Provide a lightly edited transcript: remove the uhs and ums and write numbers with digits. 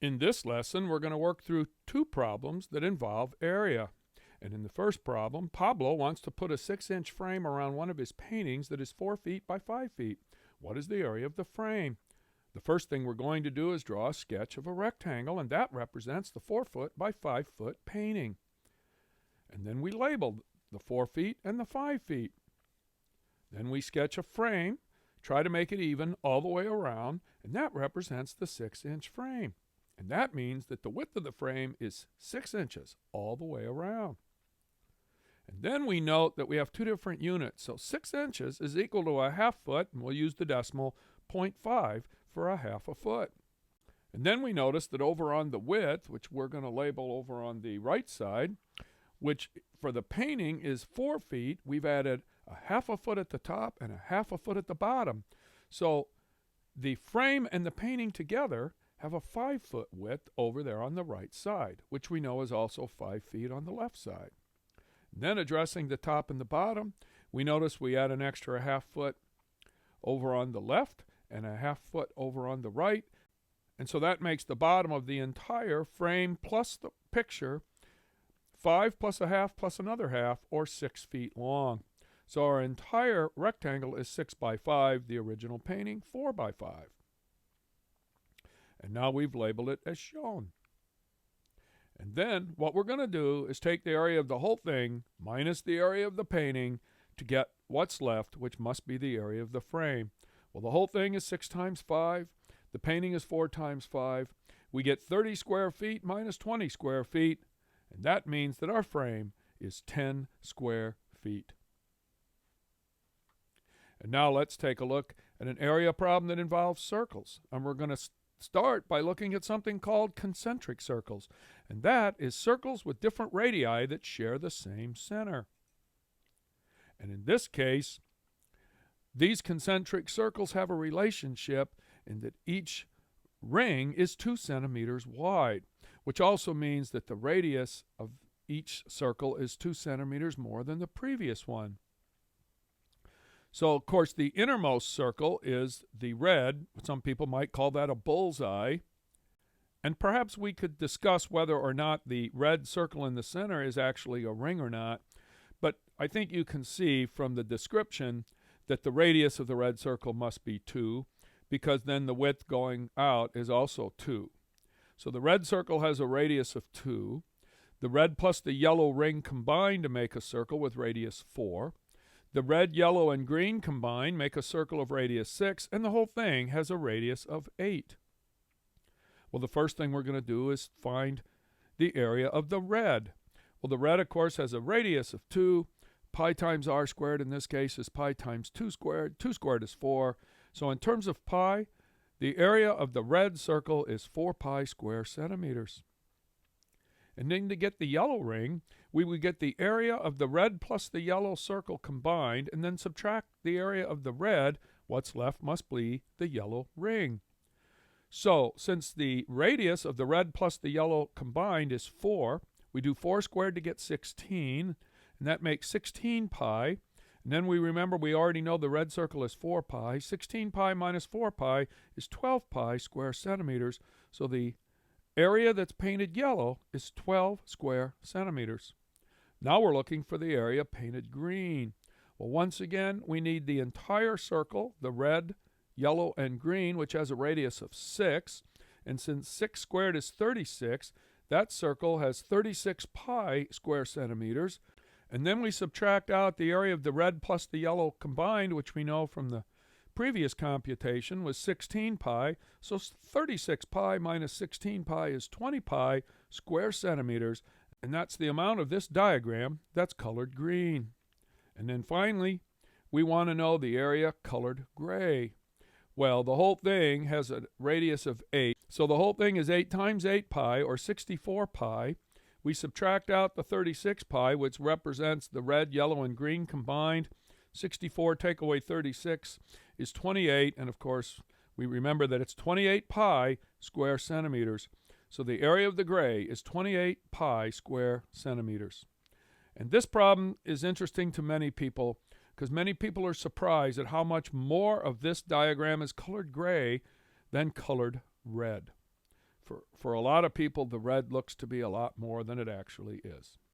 In this lesson, we're going to work through two problems that involve area. And in the first problem, Pablo wants to put a 6-inch frame around one of his paintings that is 4 feet by 5 feet. What is the area of the frame? The first thing we're going to do is draw a sketch of a rectangle, and that represents the 4 foot by 5 foot painting. And then we label the 4 feet and the 5 feet. Then we sketch a frame, try to make it even all the way around, and that represents the 6-inch frame. And that means that the width of the frame is 6 inches all the way around. And then we note that we have two different units. So 6 inches is equal to a half foot, and we'll use the decimal 0.5 for a half a foot. And then we notice that over on the width, which we're going to label over on the right side, which for the painting is 4 feet, we've added a half a foot at the top and a half a foot at the bottom. So the frame and the painting together have a 5 foot width over there on the right side, which we know is also 5 feet on the left side. Then addressing the top and the bottom, we notice we add an extra half foot over on the left and a half foot over on the right. And so that makes the bottom of the entire frame plus the picture 5 plus a half plus another half, or 6 feet long. So our entire rectangle is 6 by 5, the original painting 4 by 5. And now we've labeled it as shown. And then what we're going to do is take the area of the whole thing minus the area of the painting to get what's left, which must be the area of the frame. Well, the whole thing is 6 times 5. The painting is 4 times 5. We get 30 square feet minus 20 square feet, and that means that our frame is 10 square feet. And now let's take a look at an area problem that involves circles. And we're going to start by looking at something called concentric circles, and that is circles with different radii that share the same center. And in this case, these concentric circles have a relationship in that each ring is 2 centimeters wide, which also means that the radius of each circle is 2 centimeters more than the previous one. So, of course, the innermost circle is the red. Some people might call that a bullseye. And perhaps we could discuss whether or not the red circle in the center is actually a ring or not. But I think you can see from the description that the radius of the red circle must be 2, because then the width going out is also 2. So the red circle has a radius of 2. The red plus the yellow ring combine to make a circle with radius 4. The red, yellow, and green combine make a circle of radius 6, and the whole thing has a radius of 8. Well, the first thing we're going to do is find the area of the red. Well, the red, of course, has a radius of 2. Pi times r squared in this case is pi times 2 squared. 2 squared is 4. So in terms of pi, the area of the red circle is 4 pi square centimeters. And then to get the yellow ring, we would get the area of the red plus the yellow circle combined, and then subtract the area of the red. What's left must be the yellow ring. So, since the radius of the red plus the yellow combined is 4, we do 4 squared to get 16, and that makes 16 pi. And then we remember we already know the red circle is 4 pi. 16 pi minus 4 pi is 12 pi square centimeters. So the area that's painted yellow is 12 square centimeters. Now we're looking for the area painted green. Well, once again, we need the entire circle, the red, yellow, and green, which has a radius of 6. And since 6 squared is 36, that circle has 36 pi square centimeters. And then we subtract out the area of the red plus the yellow combined, which we know from the previous computation was 16 pi, so 36 pi minus 16 pi is 20 pi square centimeters, and that's the amount of this diagram that's colored green. And then finally, we want to know the area colored gray. Well, the whole thing has a radius of 8, so the whole thing is 8 times 8 pi, or 64 pi. We subtract out the 36 pi, which represents the red, yellow, and green combined. 64 take away 36 is 28, and of course we remember that it's 28 pi square centimeters. So the area of the gray is 28 pi square centimeters. And this problem is interesting to many people because many people are surprised at how much more of this diagram is colored gray than colored red. For a lot of people, the red looks to be a lot more than it actually is.